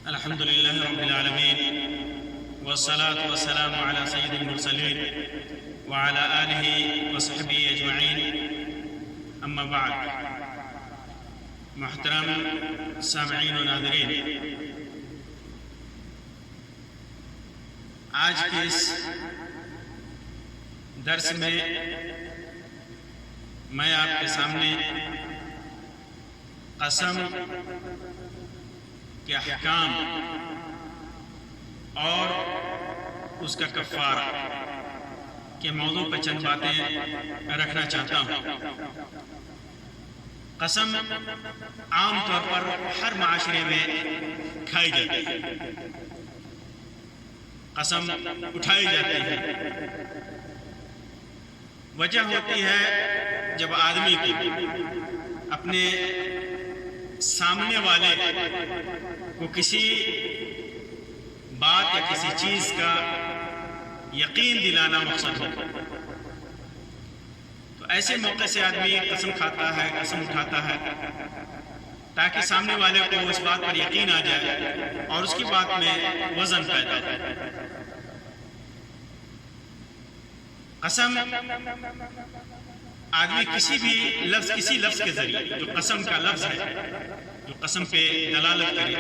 الحمد لله رب العالمين والصلاة والسلام على سيد المرسلين وعلى آله وصحبه أجمعين اما بعد. محترم سامعین و ناظرین، آج کے اس درس میں میں آپ کے سامنے قسم کے احکام اور اس کا کفارہ کے موضوع پر چند باتیں رکھنا چاہتا ہوں. قسم عام طور پر ہر معاشرے میں کھائی جاتی ہے، قسم اٹھائی جاتی ہے. وجہ ہوتی ہے جب آدمی کو اپنے سامنے والے کو کسی بات یا کسی چیز کا یقین دلانا مقصد ہو، تو ایسے موقع سے آدمی قسم کھاتا ہے، قسم اٹھاتا ہے تاکہ سامنے والے کو اس بات پر یقین آ جائے اور اس کی بات میں وزن پیدا ہو. قسم آدمی کسی بھی لفظ، کسی لفظ کے ذریعے جو قسم کا لفظ ہے، جو قسم پہ دلالت کرے،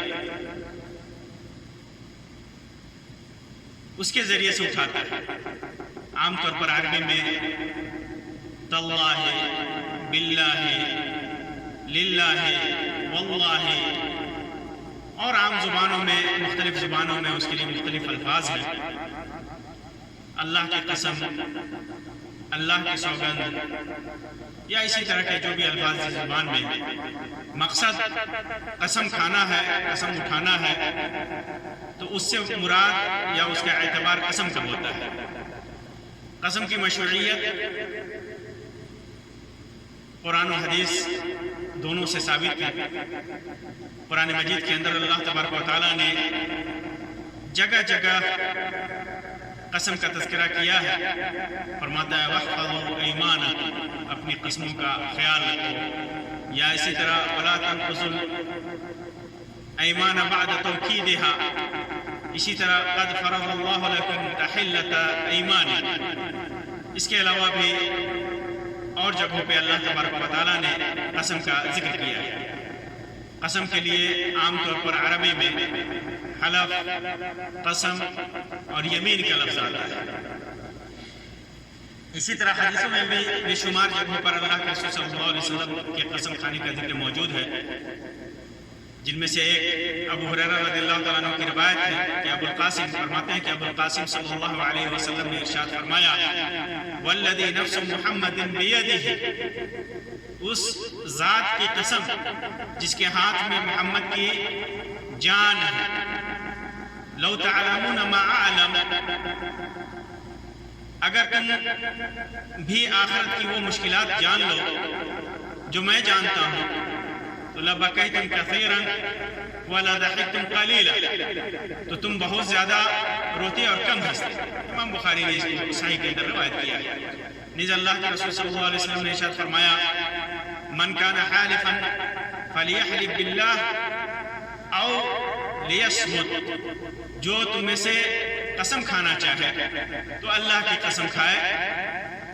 اس کے ذریعے سے اٹھاتا ہے. عام طور پر عربی میں تاللہ، باللہ، للہ، واللہ، اور عام زبانوں میں، مختلف زبانوں میں اس کے لیے مختلف الفاظ ہیں. اللہ کی قسم، اللہ کی سوگند، یا اسی طرح کے جو بھی الفاظ اس زبان میں ہیں. مقصد قسم کھانا ہے، قسم اٹھانا ہے، تو اس سے مراد یا اس کا اعتبار قسم کا ہوتا ہے. قسم کی مشروعیت قرآن و حدیث دونوں سے ثابت ہے. قرآن مجید کے اندر اللہ تبارک و تعالیٰ نے جگہ جگہ قسم کا تذکرہ کیا ہے. فرماتا ہے وَاحْفَظُوا أَيْمَانَكُمْ، اپنی قسموں کا خیال رکھو. یا اسی طرح وَلَا تَنْقُضُوا الْأَيْمَانَ بَعْدَ تَوْكِيدِهَا، اسی طرح قَدْ فَرَضَ اللَّهُ لَكُمْ تَحِلَّةَ أَيْمَانِكُمْ. اس کے علاوہ بھی اور جگہوں پہ اللہ تبارک و تعالیٰ نے قسم کا ذکر کیا ہے. قسم کے لیے عام طور پر عربی میں حلف، قسم اور یمین کا لفظ آتا ہے. اسی طرح حدیثوں میں بھی بے شمار جگہوں پر اللہ کے رسول صلی اللہ علیہ وسلم کے قسم کھانے کا ذکر موجود ہے، جن میں سے ایک ابو ہریرہ رضی اللہ تعالیٰ عنہ کی روایت ہے کہ ابو القاسم فرماتے ہیں کہ ابو القاسم صلی اللہ علیہ وسلم نے ارشاد فرمایا والذی نفس محمد بیدہ، اس ذات کی قسم جس کے ہاتھ میں محمد کی جان ہے، لو تعلمون ما اعلم، اگر تم بھی آخرت کی وہ مشکلات جان لو جو میں جانتا ہوں، تو لبکیتم کثیرا ولا ضحکتم قلیلا، تو تم بہت زیادہ روتے اور کم ہنستے. امام بخاری نے اس کو صحیح کے اندر روایت کیا ہے. نیز اللہ کے رسول صلی اللہ علیہ وسلم نے ارشاد فرمایا من کان حالفا فلیحلف باللہ او لیصمت، جو تم میں سے قسم کھانا چاہے تو اللہ کی قسم کھائے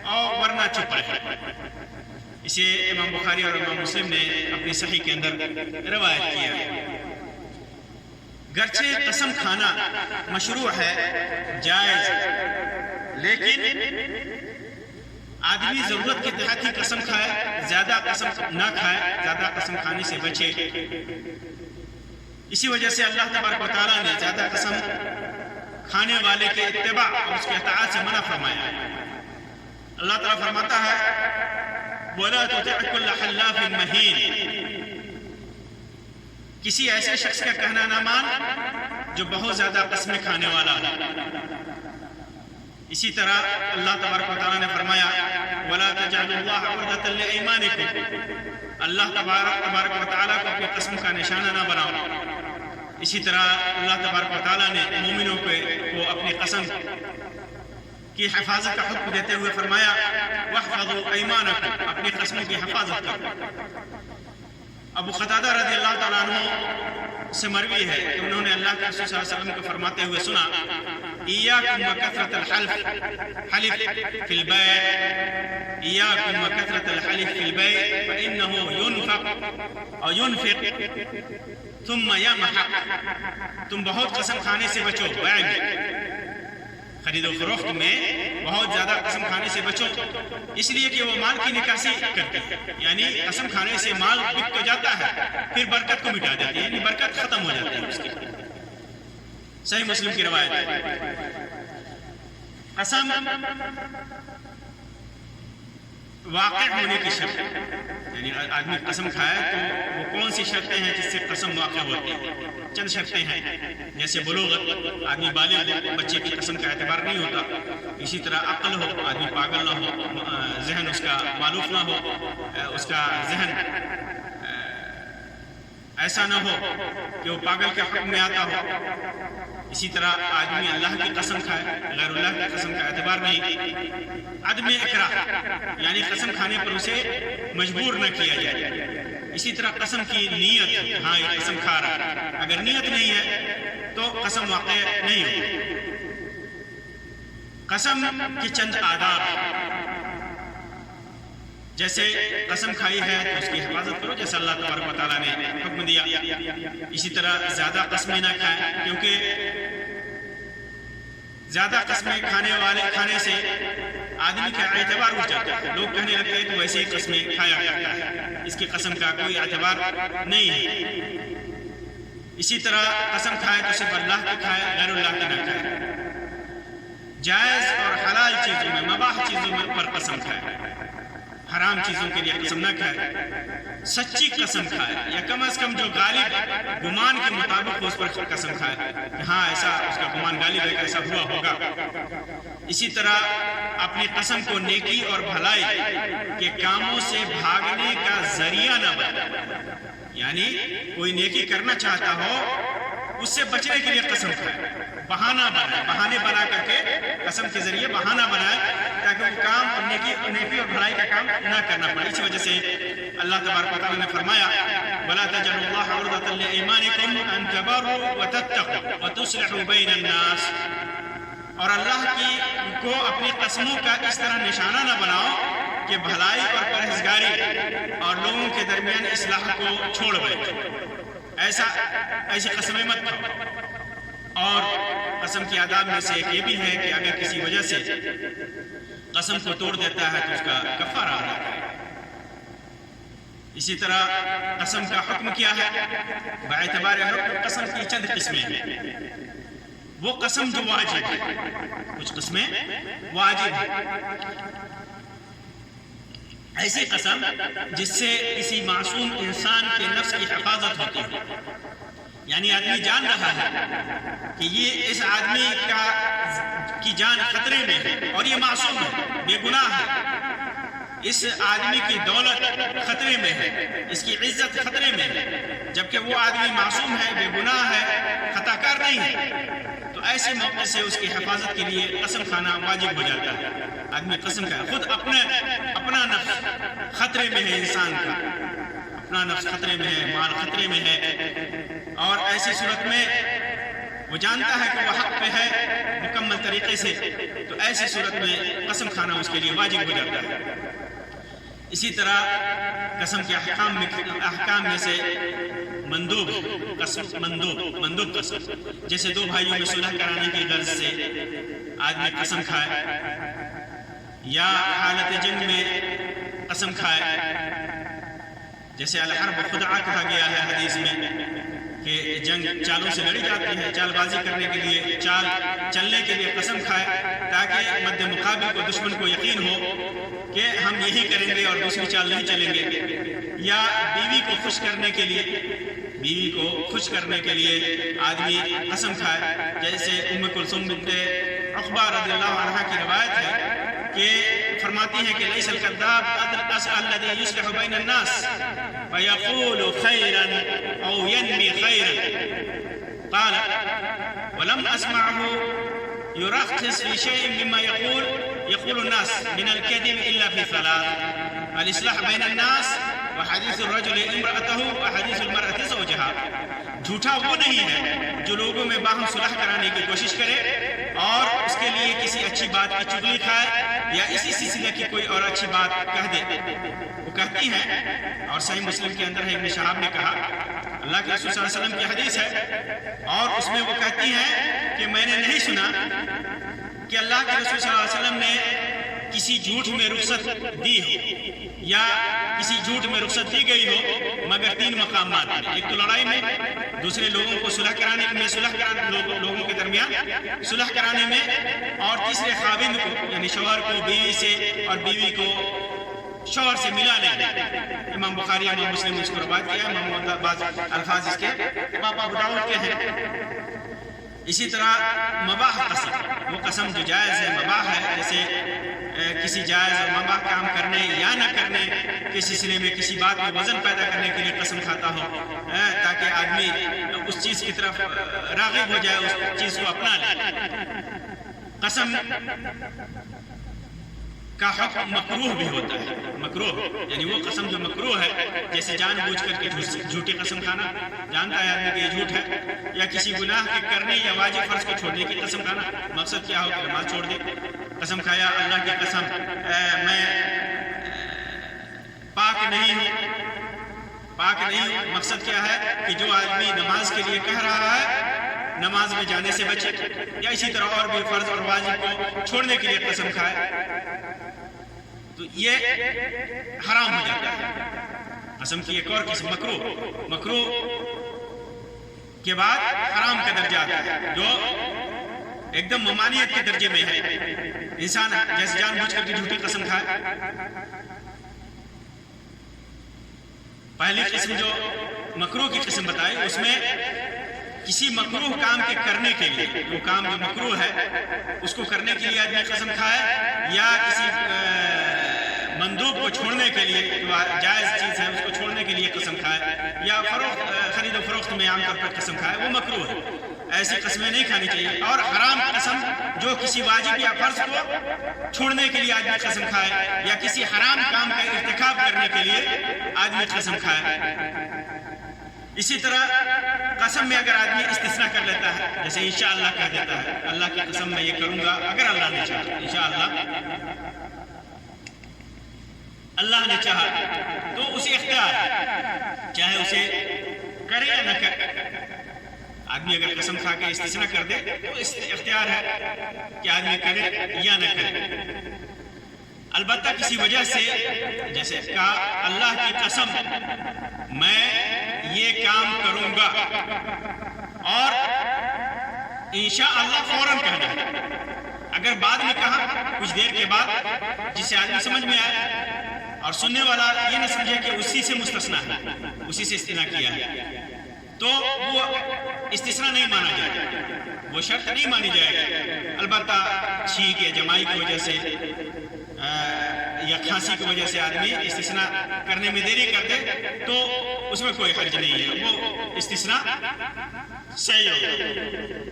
اور ورنہ چپ رہے. اسے امام بخاری اور امام مسلم نے اپنی صحیح کے اندر روایت کیا ہے. گرچہ قسم کھانا مشروع ہے، جائز، لیکن آدمی ضرورت کے تحت ہی قسم کھائے، زیادہ قسم نہ کھائے، زیادہ قسم کھانے سے بچے. اسی وجہ سے اللہ تبارک و تعالیٰ نے زیادہ قسم کھانے والے کے اتباع اور اس کے اطاعت سے منع فرمایا ہے. اللہ تعالیٰ فرماتا ہے وَلَا تُطِعْ كُلَّ حَلَّافٍ مَّهِينٍ، کسی ایسے شخص کا کہنا نہ مان جو بہت زیادہ قسمیں کھانے والا ہے. اسی طرح اللہ تبارک و تعالیٰ نے فرمایا وَلَا تَجْعَلُوا اللَّهَ عُرْضَةً لِأَيْمَانِكُمْ، اللہ تبارک و تعالیٰ کو اپنی قسم کا نشانہ نہ بناؤ. اسی طرح اللہ تبارک و تعالیٰ نے مومنوں کو اپنی قسم کی حفاظت کا حکم دیتے ہوئے فرمایا وَاحْفَظُوا أَيْمَانَكُمْ، اپنی قسموں کی حفاظت کرو. ابو قتادہ رضی اللہ تعالیٰ عنہ سے مروی ہے کہ انہوں نے اللہ کے رسول صلی اللہ علیہ وسلم کو فرماتے ہوئے سنا ایاکم وکثرۃ الحلف فی البیع ایاکم وکثرۃ الحلف فی البیع فإنه ينفق ثم یمحق، تم بہت قسم کھانے سے بچو، بیع میں خرید و فروخت میں بہت زیادہ قسم کھانے سے بچو، اس لیے کہ وہ مال کی نکاسی کرتے ہیں، یعنی قسم کھانے سے مال بک تو جاتا ہے پھر برکت کو مٹا دیتی ہے، یعنی برکت ختم ہو جاتی ہے اس کی۔ صحیح مسلم کی روایت ہے۔ قسم واقع ہونے کی شرط، یعنی آدمی قسم کھائے تو وہ کون سی شرطیں ہیں جس سے قسم واقع ہوتی ہے؟ چند شرطیں ہیں، جیسے بلوغت، آدمی بالغ ہو، بچے کی قسم کا اعتبار نہیں ہوتا، اسی طرح عقل ہو، آدمی پاگل نہ ہو، ذہن اس کا معلوف نہ ہو، اس کا ذہن ایسا نہ ہو کہ وہ پاگل کے حکم میں آتا ہو، اسی طرح آدمی اللہ کی قسم کھائے، غیر اللہ کی قسم کا اعتبار نہیں، عدم اکراہ یعنی قسم کھانے پر اسے مجبور نہ کیا جائے، اسی طرح قسم کی نیت، ہاں یہ قسم کھا رہا ہے، اگر نیت نہیں ہے تو قسم واقع نہیں ہوگی۔ قسم کے چند آداب، جیسے قسم کھائی ہے تو اس کی حفاظت کرو جیسے اللہ تبارک و تعالیٰ نے حکم دیا، اسی طرح زیادہ قسمیں نہ کھائیں کیونکہ زیادہ قسمیں کھانے سے آدمی کا اعتبار اٹھ جاتا ہے، لوگ کہنے لگتے ہیں تو ویسے ہی قسمیں کھایا کرتا ہے، اس کی قسم کا کوئی اعتبار نہیں ہے۔ اسی طرح قسم کھائے تو صرف اللہ کی کھائے، غیر اللہ کی نہ کھائے، جائز اور حلال چیزوں میں، مباح چیزوں پر قسم کھائے، حرام چیزوں کے لیے قسم نہ کھائے، سچی قسم کھائے یا کم از کم جو غالب گمان کے مطابق اس پر قسم کھائے کہ ہاں ایسا اس کا گمان غالب ہے کہ ایسا ہوا ہوگا۔ اسی طرح اپنی قسم کو نیکی اور بھلائی کے کاموں سے بھاگنے کا ذریعہ نہ بنائے، یعنی کوئی نیکی کرنا چاہتا ہو اس سے بچنے کے لیے قسم کھائے، بہانہ بنائے، بہانے بنا کر کے قسم کے ذریعے بہانہ بنائے تاکہ وہ کام اور نیکی اور بھلائی کا کام نہ کرنا پڑے۔ اسی وجہ سے اللہ تبارک و تعالیٰ نے فرمایا وَلَا تَجْعَلُوا اللَّهَ عُرْضَةً لِأَيْمَانِكُمْ أَن تَبَرُّوا وَتَتَّقُوا وَتُصْلِحُوا بَيْنَ النَّاسِ، اور اللہ کو اپنی قسموں کا اس طرح نشانہ نہ بناؤ کہ بھلائی اور پرہیزگاری اور لوگوں کے درمیان اصلاح کو چھوڑ بیٹھو، ایسی قسمیں مت کھاؤ۔ اور قسم کی آداب میں سے ایک یہ بھی ہے کہ اگر کسی وجہ سے قسم کو توڑ دیتا ہے تو اس کا کفارہ ادا کرے۔ اسی طرح قسم کا حکم کیا ہے؟ باعتبار حکم قسم کی چند قسمیں ہیں، وہ قسم جو واجب ہے، کچھ قسمیں واجب ہیں، ایسی قسم جس سے کسی معصوم انسان کے نفس کی حفاظت ہوتی ہے، یعنی آدمی جان رہا ہے کہ یہ اس آدمی کی جان خطرے میں ہے اور یہ معصوم ہے، بے گناہ ہے، اس آدمی کی دولت خطرے میں ہے، اس کی عزت خطرے میں ہے، جبکہ وہ آدمی معصوم ہے، بے گناہ ہے، خطا کار نہیں ہے، تو ایسے موقع سے اس کی حفاظت کے لیے قسم کھانا واجب ہو جاتا ہے۔ آدمی قسم کھائے، خود اپنا نفس خطرے میں ہے، انسان کا اپنا نفس خطرے میں ہے، مال خطرے میں ہے، اور ایسی صورت میں وہ جانتا ہے کہ وہ حق پہ ہے مکمل طریقے سے، تو ایسی صورت میں قسم کھانا اس کے لیے واجب ہو جاتا ہے۔ اسی طرح قسم کے احکام میں سے مندوب قسم، جیسے دو بھائیوں میں صلح کرانے کی غرض سے آدمی قسم کھائے، یا حالت جنگ میں قسم کھائے، جیسے الحرب خدعہ کہا گیا ہے حدیث میں کہ جنگ چالوں سے لڑی جاتی ہے، چال بازی کرنے کے لیے، چال چلنے کے لیے قسم کھائے تاکہ مد مقابل کو، دشمن کو یقین ہو کہ ہم یہی کریں گے اور دوسری چال نہیں چلیں گے۔ یا بیوی کو خوش کرنے کے لیے آدمی قسم کھائے، جیسے ام کلثوم بنت عقبہ رضی اللہ عنہا کی روایت ہے کہ فرماتی ہیں کہ لیس الکذاب الذی یصلح بین الناس فیقول خیرا او ینمی خیرا، قال ولم اسمعه يرخص في شيء مما يقول الناس من الكذب الا في ثلاث: الاصلاح بين الناس، وحديث الرجل امرأته، وحديث المرأة زوجها۔ جھوٹا وہ نہیں ہے جو لوگوں میں باہم صلح کرانے کی کوشش کرے اور اس کے لیے کسی اچھی بات کی چغلی کھائے یا اسی سلسلے کی کوئی اور اچھی بات کہہ دے۔ وہ کہتی ہیں، اور صحیح مسلم کے اندر ہے، ابن شہاب نے کہا، اللہ کے رسول صلی اللہ علیہ وسلم کی حدیث ہے، اور اس میں وہ کہتی ہیں کہ میں نے نہیں سنا کہ اللہ کے رسول صلی اللہ علیہ وسلم نے کسی جھوٹ میں رخصت دی ہو یا کسی جھوٹ میں رخصت دی گئی ہو مگر 3 مقامات میں، ایک تو لڑائی میں، دوسرے لوگوں کو صلح کرانے میں، لوگوں کے درمیان صلح کرانے میں، اور تیسرے خاوند کو یعنی شوہر کو بیوی سے اور بیوی کو شوہر سے ملانے میں۔ امام بخاری امام مسلم نے اس کو روایت کیا ہے، امام بعض الفاظ اس کے ابو داؤد کے ہیں۔ اسی طرح مباح قسم، وہ قسم جو جائز ہے، مباح ہے، جیسے کسی جائز اور مباح کام کرنے یا نہ کرنے کے سلسلے میں کسی بات میں وزن پیدا کرنے کے لیے قسم کھاتا ہو تاکہ آدمی اس چیز کی طرف راغب ہو جائے، اس چیز کو اپنا لے۔ قسم کا حکم مکروہ بھی ہوتا ہے، مکروہ یعنی وہ قسم جو مکروہ ہے، جیسے جان بوجھ کر کے جھوٹی قسم کھانا، جانتا ہے آدمی کہ یہ جھوٹ ہے، یا کسی گناہ کے کرنے یا واجب فرض کو چھوڑنے کی قسم کھانا، مقصد کیا ہو کہ نماز چھوڑ دے۔ قسم کھایا اللہ کی قسم میں پاک نہیں ہوں، مقصد کیا ہے کہ جو آدمی نماز کے لیے کہہ رہا ہے نماز میں جانے سے بچے، یا اسی طرح اور بھی فرض اور واجب کو چھوڑنے کے لیے قسم کھائے تو یہ حرام ہو جاتا ہے۔ قسم کی ایک اور قسم مکروہ کے بعد حرام کا درجہ آتا ہے، جو ایک دم ممانعت کے درجے میں ہے۔ انسان جیسے جان بوجھ کر کے جھوٹی قسم کھائے۔ پہلی قسم جو مکروہ کی قسم بتائی، اس میں کسی مکروہ کام کے کرنے کے لیے، وہ کام جو مکروہ ہے اس کو کرنے کے لیے آدمی قسم کھائے، یا کسی مندوب کو چھوڑنے کے لیے، جو جائز چیز ہے اس کو چھوڑنے کے لیے قسم کھائے، یا خرید و فروخت میں عام طور پر قسم کھائے، وہ مکروہ ہے۔ ایسی قسمیں نہیں کھانی چاہیے۔ اور حرام قسم جو کسی واجب یا فرض کو چھوڑنے کے لیے آدمی قسم کھائے، یا کسی حرام کام کا ارتکاب کرنے کے لیے آدمی قسم کھائے۔ اسی طرح قسم میں اگر آدمی استثناء کر لیتا ہے، جیسے انشاءاللہ کہہ دیتا ہے، اللہ کی قسم میں یہ کروں گا اگر اللہ نے چاہا، انشاءاللہ اللہ نے چاہا، تو اسے اختیار ہے، چاہے اسے کرے یا نہ کرے۔ آدمی اگر قسم کھا کے استثناء کر دے تو اختیار ہے کہ آدمی کرے یا نہ کرے۔ البتہ کسی وجہ سے، جیسے کہا اللہ کی قسم میں یہ کام کروں گا، اور انشاءاللہ فوراً کہنا ہے۔ اگر بعد میں کہا کچھ دیر کے بعد، جس سے آدمی سمجھ میں آئے اور سننے والا یہ نہ سمجھے کہ اسی سے مستثنیٰ ہے، اسی سے استثناء کیا ہے، تو وہ استثناء نہیں مانا جائے گا، وہ شرط نہیں مانی جائے گی۔ البتہ چھینک یا جمائی کی وجہ سے یا کھانسی کی وجہ سے آدمی استثناء کرنے میں دیری کر دے تو اس میں کوئی حرج نہیں ہے، وہ استثناء صحیح ہوگا۔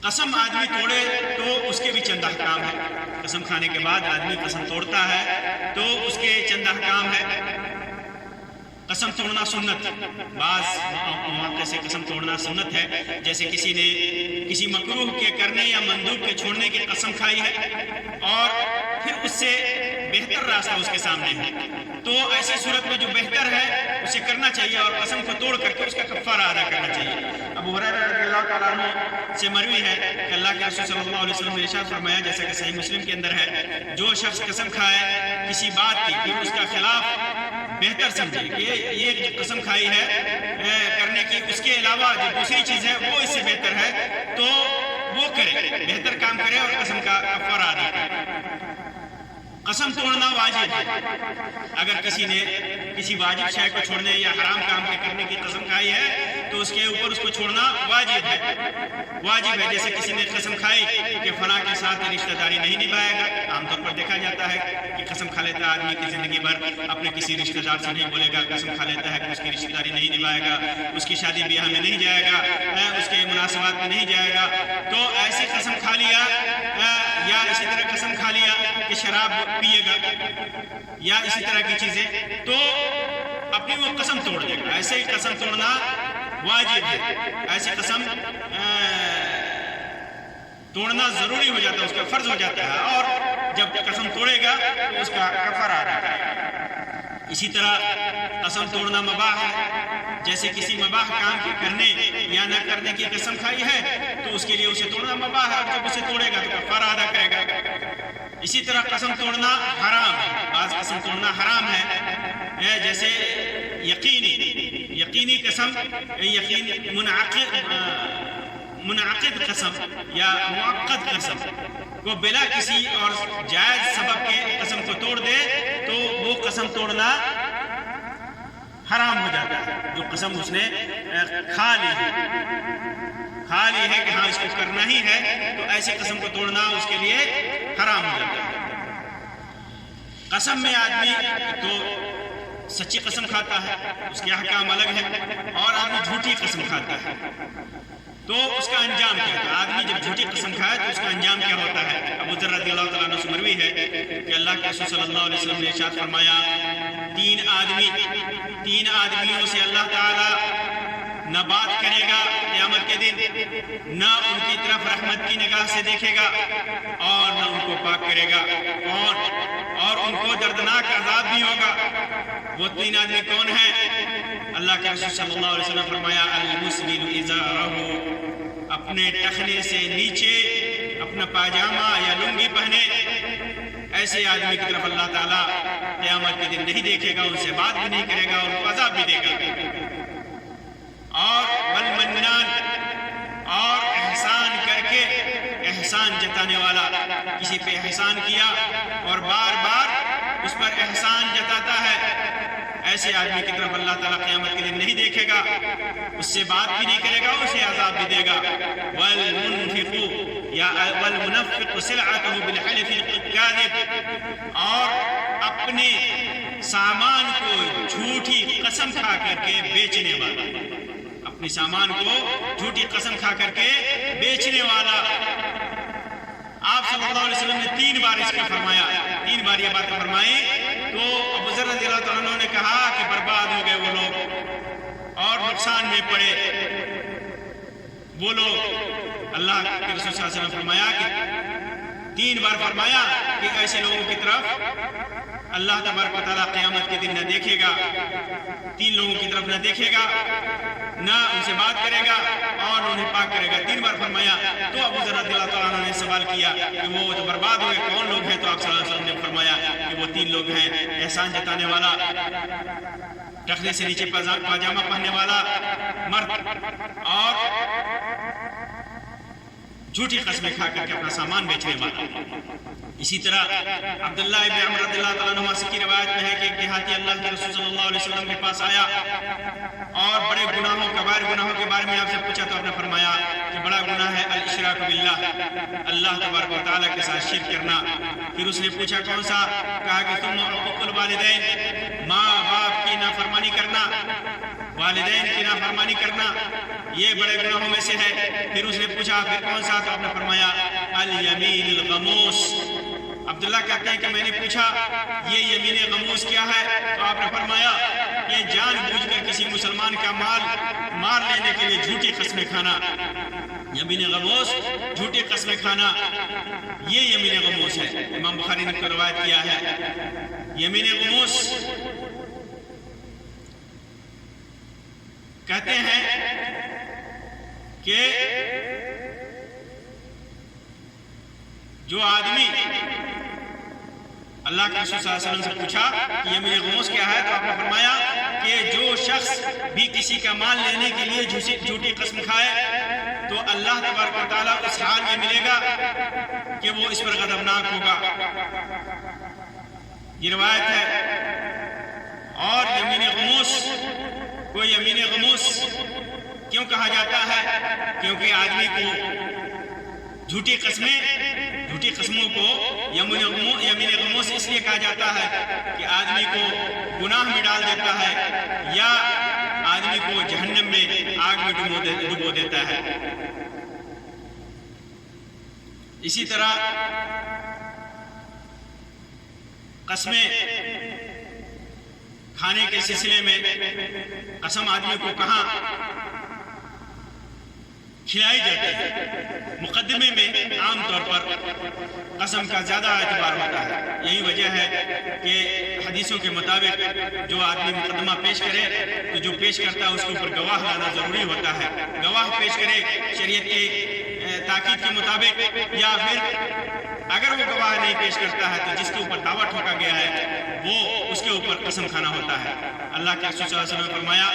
قسم آدمی توڑے تو اس کے بھی چند احکام ہے۔ قسم کھانے کے بعد آدمی قسم توڑتا ہے تو اس کے چند احکام ہے۔ قسم توڑنا سنت، بعض مواقع سے قسم توڑنا سنت ہے، جیسے کسی نے کسی مکروہ کے کرنے یا مندوب کے چھوڑنے کی قسم کھائی ہے اور پھر اس سے بہتر راستہ اس کے سامنے ہے، تو ایسی صورت میں جو بہتر ہے اسے کرنا چاہیے اور قسم کو توڑ کر کے اس کا کفارہ ادا کرنا چاہیے۔ ابو ہریرہ رضی اللہ تعالیٰ عنہ سے مروی ہے کہ اللہ کے رسول صلی اللہ علیہ وسلم نے ارشاد فرمایا، جیسا کہ صحیح مسلم کے اندر ہے، جو شخص قسم کھائے کسی بات کی کہ اس کا خلاف بہتر سمجھے کہ یہ جو قسم کھائی ہے کرنے کی، اس کے علاوہ جو دوسری چیز ہے وہ اس سے بہتر ہے، تو وہ کرے، بہتر کام کرے اور قسم کا کفارہ ادا کرے۔ قسم توڑنا واجب ہے۔ اگر کسی نے کسی واجب شے کو چھوڑنے یا حرام کام کے کرنے کی قسم کھائی ہے تو اس کے اوپر اس کو چھوڑنا واجب ہے۔ جیسے کسی نے قسم کھائی کہ فلاں کے ساتھ رشتہ داری نہیں نبھائے گا، عام طور پر دیکھا جاتا ہے کہ قسم کھا لیتا آدمی کی زندگی بھر اپنے کسی رشتہ دار سے نہیں بولے گا، قسم کھا لیتا ہے کہ اس کی رشتہ داری نہیں نبھائے گا، اس کی شادی بیاہ میں نہیں جائے گا، اس کے مناسبات میں نہیں جائے گا، تو ایسی قسم کھا لیا، یا اسی طرح قسم کھا لیا کہ شراب پیے گا یا اسی طرح کی چیزیں، تو اپنی وہ قسم توڑ دے گا۔ ایسے ہی قسم توڑنا واجب ہے، ایسی قسم توڑنا ضروری ہو جاتا ہے، اس کا فرض ہو جاتا ہے، اور جب قسم توڑے گا تو اس کا کفارہ ادا کرے گا۔ اسی طرح قسم توڑنا مباح ہے، جیسے کسی مباح کام کے کرنے یا نہ کرنے کی قسم کھائی ہے تو اس کے لیے اسے توڑنا مباح ہے، اور جب اسے توڑے گا تو کفارہ ادا کرے گا۔ اسی طرح قسم توڑنا حرام ہے، بعض قسم توڑنا حرام ہے، جیسے یقینی قسم، منعقد قسم یا معقد قسم کو بلا کسی اور جائز سبب کے قسم کو توڑ دے تو وہ قسم توڑنا حرام ہو جاتا ہے۔ جو قسم اس نے کھا لی ہے کہ ہاں اس کو کرنا ہی ہے، تو ایسی قسم کو توڑنا اس کے لیے حرام ہو جاتا ہے۔ قسم میں آدمی تو سچی قسم کھاتا ہے، اس کے احکام الگ ہیں، اور آدمی جھوٹی قسم کھاتا ہے تو اس کا انجام کیا ہے؟ آدمی جب جھوٹی قسم کھائے تو اس کا انجام کیا ہوتا ہے؟ ابو ذر رضی اللہ تعالیٰ عنہ سے مروی ہے کہ اللہ کے رسول صلی اللہ علیہ وسلم نے ارشاد فرمایا، تین آدمیوں سے اللہ تعالیٰ نہ بات کرے گا قیامت کے دن، نہ ان کی طرف رحمت کی نگاہ سے دیکھے گا اور نہ ان کو پاک کرے گا، اور ان کو دردناک عذاب بھی ہوگا۔ وہ تین آدمی کون ہیں؟ اللہ کے رسول صلی اللہ علیہ وسلم فرمایا، المسبل ازارہ، اپنے ٹخنے سے نیچے اپنا پاجامہ یا لنگی پہنے، ایسے آدمی کی طرف اللہ تعالیٰ قیامت کے دن نہیں دیکھے گا، ان سے بات بھی نہیں کرے گا، ان کو عذاب بھی دے گا۔ اور والمنان، اور احسان کر کے احسان جتانے والا، کسی پہ احسان کیا اور بار بار اس پر احسان جتاتا ہے، ایسے آدمی کی طرف اللہ تعالیٰ قیامت کے دن نہیں دیکھے گا، اس سے بات بھی نہیں کرے گا، اسے عذاب بھی دے گا۔ والمنفق سلعته بالحلف الكاذب، اور اپنے سامان کو جھوٹی قسم کھا کر کے بیچنے والا، اپنے سامان کو جھوٹی قسم کھا کر کے بیچنے والا۔ آپ صلی اللہ علیہ وسلم نے 3 بار اس کا فرمایا، 3 بار یہ باتیں فرمائی، تو ابو ذر رضی اللہ تعالیٰ عنہ نے کہا کہ برباد ہو گئے وہ لوگ اور نقصان میں پڑے وہ لوگ۔ اللہ کے رسول صلی اللہ علیہ وسلم نے فرمایا کہ 3 بار فرمایا کہ ایسے لوگوں کی طرف اللہ تبارک و تعالیٰ قیامت کے دن نہ دیکھے گا، 3 لوگوں کی طرف نہ دیکھے گا، نہ ان سے بات کرے گا اور انہیں پاک کرے گا۔ 3 بار فرمایا تو ابو ذر رضی اللہ تعالیٰ عنہ نے سوال کیا کہ وہ تو برباد ہوئے کون لوگ ہیں؟ تو آپ صلی اللہ علیہ وسلم نے فرمایا کہ وہ 3 لوگ ہیں، احسان جتانے والا، ٹخنے سے نیچے پاجامہ پہننے والا مرد، اور جھوٹی قسمیں کھا کر کے اپنا سامان بیچنے والا۔ اسی طرح عبداللہ ابن عمر رضی اللہ تعالیٰ عنہ سے کی روایت میں ہے کہ ایک دیہاتی اللہ کے رسول صلی اللہ علیہ وسلم کے پاس آیا اور بڑے گناہوں، کبائر گناہوں کے بارے میں آپ سے پوچھا، تو آپ نے فرمایا کہ بڑا گناہ ہے الاشراک باللہ، اللہ تبارک و تعالیٰ کے ساتھ شرک کرنا۔ پھر اس نے پوچھا کون سا؟ کہا کہ ثم عقوق الوالدین، ماں باپ کی نافرمانی کرنا، والدین کی نافرمانی کرنا، یہ بڑے گناہوں میں سے ہے۔ پھر اس نے پوچھا پھر کون سا؟ تو آپ نے فرمایا الیمین الغموس۔ عبداللہ کہتے ہیں کہ میں نے پوچھا یہ یمین غموس کیا ہے؟ تو آپ نے فرمایا یہ جان بوجھ کر کسی مسلمان کا مال مار لینے کے لیے جھوٹی قسمیں کھانا، یمین غموس جھوٹی قسمیں کھانا، یہ یمین غموس ہے۔ امام بخاری نے روایت کیا ہے۔ یمین غموس کہتے ہیں کہ جو آدمی، اللہ کے رسول صلی اللہ علیہ وسلم سے پوچھا کہ یمین غموس کیا ہے؟ تو آپ نے فرمایا کہ جو شخص بھی کسی کا مال لینے کے لیے جھوٹی قسم کھائے تو اللہ تبارک و تعالیٰ اس حال میں ملے گا کہ وہ اس پر غضبناک ہوگا۔ یہ روایت ہے۔ اور یمین غموس کو یمین غموس کیوں کہا جاتا ہے؟ کیونکہ آدمی کو جھوٹی قسموں کو یمین غموس اس لیے کہا جاتا ہے کہ آدمی کو گناہ میں ڈال دیتا ہے یا آدمی کو جہنم میں آگ میں ڈبو دیتا ہے۔ اسی طرح قسمیں کھانے کے سلسلے میں قسم آدمی کو کہاں کھلائی جاتی ہے۔ مقدمے میں عام طور پر قسم کا زیادہ اعتبار ہوتا ہے۔ یہی وجہ ہے کہ حدیثوں کے مطابق جو آدمی مقدمہ پیش کرے تو جو پیش کرتا ہے اس کے اوپر گواہ لانا ضروری ہوتا ہے۔ گواہ پیش کرے شریعت کے تاکید کے مطابق، یا پھر اگر وہ گواہ نہیں پیش کرتا ہے تو جس کے اوپر دعویٰ ٹھوکا گیا ہے وہ اس کے اوپر قسم کھانا ہوتا ہے۔ اللہ کے رسول صلی اللہ علیہ وسلم نے فرمایا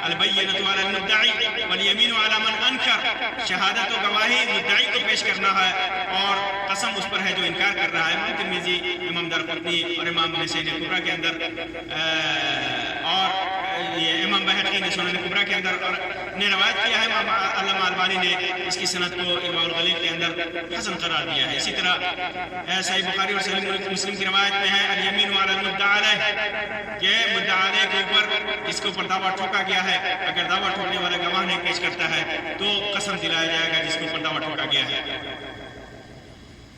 البینۃ علی المدعی والیمین علی من انکر، شہادت و گواہی مدعی کو پیش کرنا ہے اور قسم اس پر ہے جو انکار کر رہا ہے۔ امام ترمذی، امام دارقطنی اور امام نسائی کبریٰ کے اندر اور یہ امام بہقی نے سنن کبریٰ کے اندر نے روایت کیا ہے۔ امام علامہ البانی نے اس کی سند کو ارواء الغلیل کے اندر حسن قرار دیا ہے۔ اسی طرح صحیح بخاری اور صحیح مسلم کی روایت میں ہے الیمین علی المدعی علیہ، کہ مدعی علیہ کے اوپر جس کے اوپر دعویٰ ٹھوکا گیا ہے، اگر دعویٰ ٹھوکنے والا گواہ نہیں پیش کرتا ہے تو قسم دلایا جائے گا جس کے اوپر دعویٰ ٹھوکا گیا ہے۔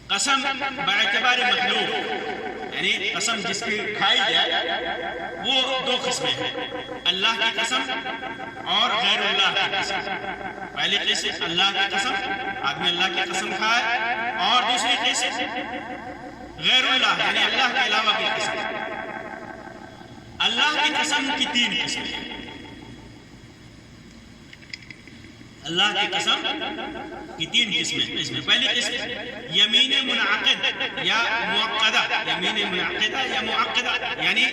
قسم باعتبار مخلوق، یعنی قسم جس کی کھائی جائے وہ دو قسمیں ہیں، اللہ کی قسم اور غیر اللہ کی قسم۔ پہلی قسم اللہ کی قسم، آدمی اللہ کی قسم کھائے، اور دوسری قسم غیر اللہ یعنی اللہ کے علاوہ کی قسم۔ اللہ کی قسم کی تین قسمیں ہیں۔ اللہ کی قسم کی تین قسمیں، اس میں پہلی قسم یمین منعقد یا معقدہ، یمین منعقدہ یا معقدہ، یعنی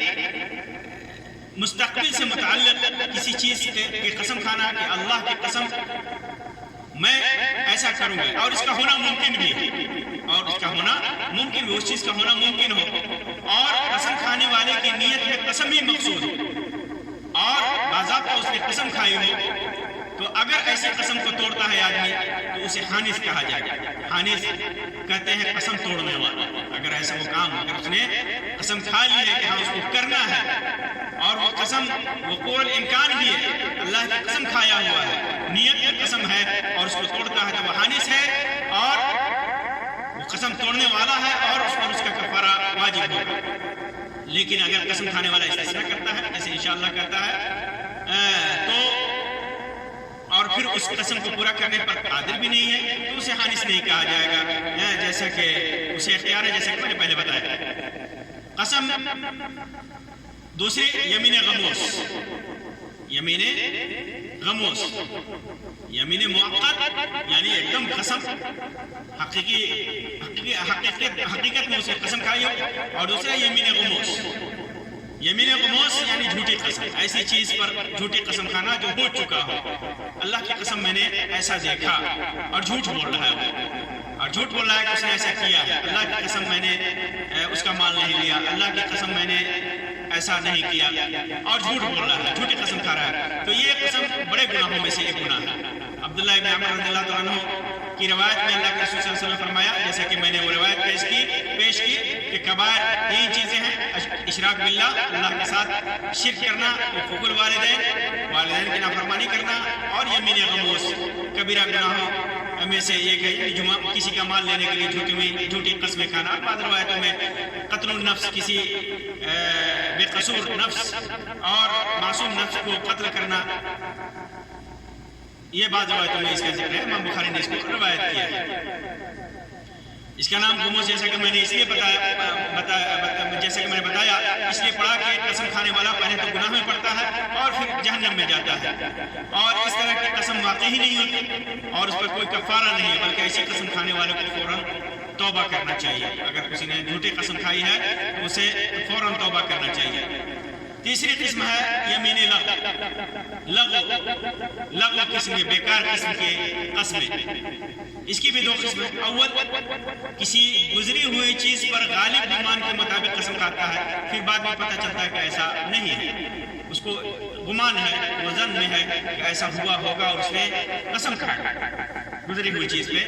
مستقبل سے متعلق کسی چیز کی قسم کھانا کہ اللہ کی قسم میں ایسا کروں گا، اور اس کا ہونا ممکن بھی ہے، اور اس کا ہونا ممکن بھی، اس چیز کا ہونا ممکن ہو، اور قسم کھانے والے کی نیت میں قسم ہی مقصود ہو، اور باضابطہ اس نے قسم کھائی ہو، تو اگر ایسی قسم کو توڑتا ہے آدمی تو اسے حانث کہا جائے گا۔ حانث کہتے ہیں قسم توڑنے والا۔ اگر ایسا وہ کام، اگر اس نے قسم کھا لی ہے کہ ہاں اس کو کرنا ہے، اور وہ قسم وہ قول امکان بھی ہے، اللہ کی قسم کھایا ہوا ہے، نیت میں قسم ہے، اور اس کو توڑتا ہے تو وہ حانث ہے، اور وہ قسم توڑنے والا ہے، اور اس پر اس کا کفارہ واجب ہوگا۔ لیکن اگر قسم کھانے والا استثناء کرتا ہے، جیسے انشاءاللہ کہتا ہے، تو اور پھر اس قسم کو پورا کرنے پر قادر بھی نہیں ہے تو اسے حانث نہیں کہا جائے گا، جیسا کہ اسے اختیار ہے، جیسا کہ میں نے پہلے بتایا۔ قسم دوسری یمین غموس، یمین غموس، یمین موقت یعنی ایک دم قسم حقیقت میں اسے قسم کھائی ہو، اور دوسرا یمین غموس، یمین غموس یعنی جھوٹی قسم، ایسی چیز پر جھوٹی قسم کھانا جو ہو چکا ہو۔ اللہ کی قسم میں نے ایسا دیکھا، اور جھوٹ بول رہا ہے، اور جھوٹ بول رہا ہے کہ اس نے ایسا کیا ہے۔ اللہ کی قسم میں نے اس کا مال نہیں لیا، اللہ کی قسم میں نے ایسا نہیں کیا، اور جھوٹ بول رہا ہے، جھوٹی قسم کھا رہا ہے، تو یہ قسم بڑے گناہوں میں سے ایک گناہ ہے۔ عبداللہ ابن عمر رضی اللہ عنہ کی روایت میں اللہ کے رسول صلی اللہ علیہ وسلم نے فرمایا، جیسا کہ میں نے وہ روایت پیش کی کہ کبائر تین چیزیں ہیں: اشراک باللہ، اللہ کے ساتھ شرک کرنا، حقوق الوالدین، والدین کی نافرمانی کرنا، اور یمین غموس، کبیرہ گناہوں میں سے یہ کہ کسی کا مال لینے کے لیے جھوٹی قسمیں کھانا۔ بعض روایتوں میں قتل النفس، کسی بے قصور نفس اور معصوم نفس کو قتل کرنا، یہ بعض روایتوں میں اس کا ذکر ہے۔ امام بخاری نے اس کو روایت کیا ہے۔ اس کا نام غموس جیسا کہ میں نے اس لیے بتایا اس لیے پڑھا کہ قسم کھانے والا پہلے تو گناہ میں پڑتا ہے اور پھر جہنم میں جاتا ہے، اور اس طرح کی قسم واقع ہی نہیں ہوتی، اور اس پر کوئی کفارہ نہیں ہے، بلکہ ایسی قسم کھانے والے کو فوراً توبہ کرنا چاہیے۔ اگر کسی نے جھوٹی قسم کھائی ہے تو اسے فوراً توبہ کرنا چاہیے۔ تیسری قسم ہے یمین لغو قسم کی، بیکار قسم کی قسمیں۔ اس کی بھی دو قسمیں، اول کسی گزری ہوئی چیز پر غالب گمان کے مطابق قسم کھاتا ہے، پھر بعد میں پتہ چلتا ہے کہ ایسا نہیں ہے، اس کو گمان ہے، وہ ظن میں ہے کہ ایسا ہوا ہوگا اور اس نے قسم کھایا گزری ہوئی چیز پہ،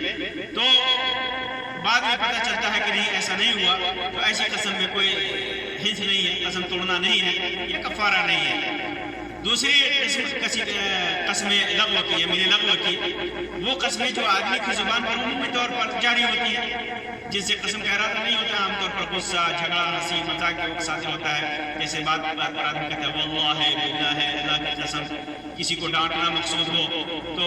تو بعد میں پتہ چلتا ہے کہ نہیں ایسا نہیں ہوا، تو ایسی قسم میں کوئی ہنس نہیں ہے، قسم توڑنا نہیں ہے، یہ کفارہ نہیں ہے۔ دوسری قسم لغو کی، یمین لغو کی، وہ قسمیں جو آدمی کی زبان پر عمومی طور پر جاری ہوتی ہیں، جن سے قسم کا ارادہ نہیں ہوتا، عام طور پر غصہ، جھگڑا، ہنسی مذاق کے وقت صادر ہوتا ہے، جیسے بات پر آدمی کہتا ہے واللہ باللہ، اللہ کی قسم، کسی کو ڈانٹنا مقصود ہو تو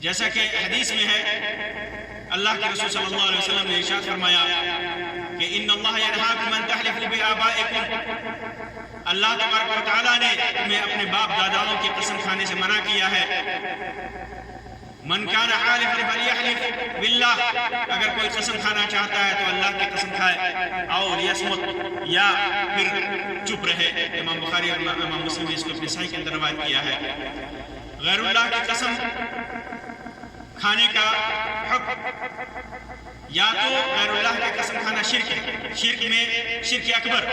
جیسا کہ حدیث میں ہے، اللہ کے رسول صلی اللہ علیہ وسلم نے ارشاد فرمایا کہ ان اللہ ینہاکم ان تحلفوا بآبائکم، اللہ تبارک و تعالیٰ نے تمہیں اپنے باپ داداؤں کی قسم کھانے سے منع کیا ہے۔ من کان حالفا فلیحلف باللہ، اگر کوئی قسم کھانا چاہتا ہے تو اللہ کی قسم کھائے، اور لیصمت، یا پھر چپ رہے۔ امام بخاری اور امام مسلم نے اس کو اپنے صحیح کے اندر روایت کیا ہے۔ غیر اللہ کی قسم کھانے کا حکم، یا تو غیر اللہ کی قسم کھانا شرک ہے، شرک میں شرک اکبر،